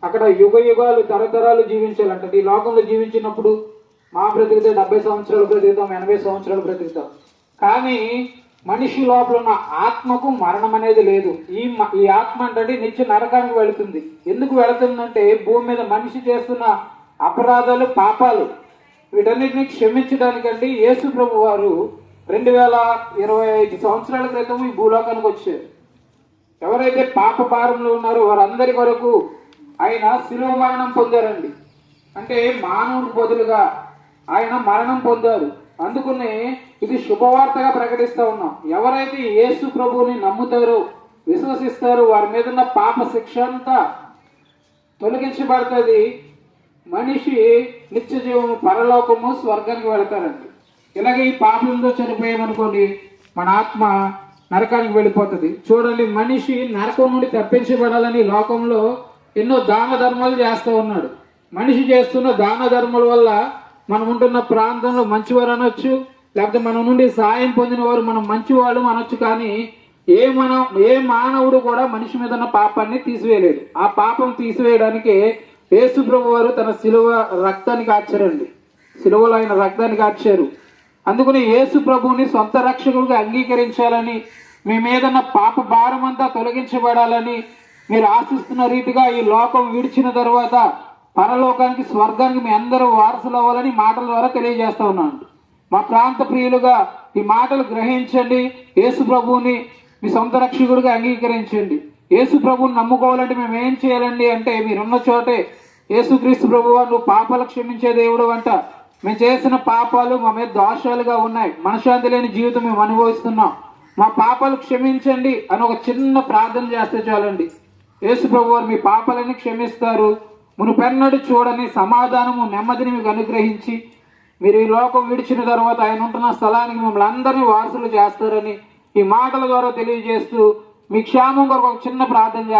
అక్కడ యుగ యుగాలు తరతరాలు జీవించాలంట. ఈ లోకంలో జీవించినప్పుడు మా బ్రతికితే 70 సంవత్సరాలు బ్రతుకుతాం, 80 సంవత్సరాలు బ్రతుకుతాం. కానీ మనిషి లోపల ఉన్న ఆత్మకు మరణం అనేది లేదు. ఈ ఆత్మ అంటే నిత్య నరకానికి వెళుతుంది. ఎందుకు వెళుతుందంటే భూమి మీద మనిషి చేస్తున్న అపరాధాలు, పాపాలు, వీటన్నిటిని క్షమించడానికండి యేసు ప్రభు వారు 2025 సంవత్సరాల క్రితం ఈ భూలోకానికి వచ్చారు. ఎవరైతే పాప భారంలో ఉన్నారో వారందరి కొరకు ఆయన శిలువ మరణం పొందారండి. అంటే మానవుడికి బదులుగా ఆయన మరణం పొందారు. అందుకనే ఇది శుభవార్తగా ప్రకటిస్తూ ఉన్నాం. ఎవరైతే యేసు ప్రభువుని నమ్ముతారో, విశ్వసిస్తారో వారి మీద ఉన్న పాప శిక్ష అంతా తొలగించబడుతుంది. మనిషి నిత్య జీవము, పరలోకము, స్వర్గానికి వెళతారండి. ఇలాగే ఈ పాపంతో చనిపోయామనుకోండి మన ఆత్మ నరకానికి వెళ్ళిపోతుంది. చూడండి, మనిషి నరకం నుండి తప్పించబడాలని లోకంలో ఎన్నో దాన ధర్మాలు చేస్తూ ఉన్నాడు. మనిషి చేస్తున్న దాన ధర్మాల వల్ల మనం ఉంటున్న ప్రాంతంలో మంచివారు అనొచ్చు, లేకపోతే మన నుండి సాయం పొందిన వారు మనం మంచివాళ్ళు అనొచ్చు. కానీ ఏ మానవుడు కూడా మనిషి మీద ఉన్న పాపాన్ని తీసివేయలేడు. ఆ పాపం తీసివేయడానికి యేసు ప్రభు వారు తన శిలువ రక్తాన్ని కార్చారండి. శిలువలో ఆయన రక్తాన్ని కార్చారు. అందుకని యేసు ప్రభువుని సొంత రక్షకుడిగా అంగీకరించాలని, మీ మీదన్న పాప భారం అంతా తొలగించబడాలని మీరు ఆశిస్తున్న రీతిగా ఈ లోకం విడిచిన తర్వాత పరలోకానికి, స్వర్గానికి మీ అందరూ వారసులు అవ్వాలని మాటల ద్వారా తెలియజేస్తా ఉన్నాను. మా ప్రాంత ప్రియులుగా ఈ మాటలు గ్రహించండి. యేసు ప్రభువుని మీ సొంత రక్షకుడిగా అంగీకరించండి. యేసు ప్రభువుని నమ్ముకోవాలంటే మేము ఏం చేయాలండి అంటే, మీరున్న చోటే యేసుక్రీస్తు ప్రభువా నువ్వు పాపాలు క్షమించే దేవుడు అంట. మేము చేసిన పాపాలు మా మీద దోషాలుగా ఉన్నాయి, మనశ్శాంతి లేని జీవితం మేము అనుభవిస్తున్నాం, మా పాపాలు క్షమించండి అని ఒక చిన్న ప్రార్థన చేస్తే చాలండి. యేసు ప్రభువారు మీ పాపాలని క్షమిస్తారు. మునుపెన్నడు చూడని సమాధానము, నెమ్మదిని మీకు అనుగ్రహించి మీరు ఈ లోకం విడిచిన తర్వాత ఆయన ఉంటున్న స్థలానికి మిమ్మల్ని అందరినీ వారసులు చేస్తారని ఈ మాటల ద్వారా తెలియజేస్తూ మీ క్షేమం కొరకు ఒక చిన్న ప్రార్థన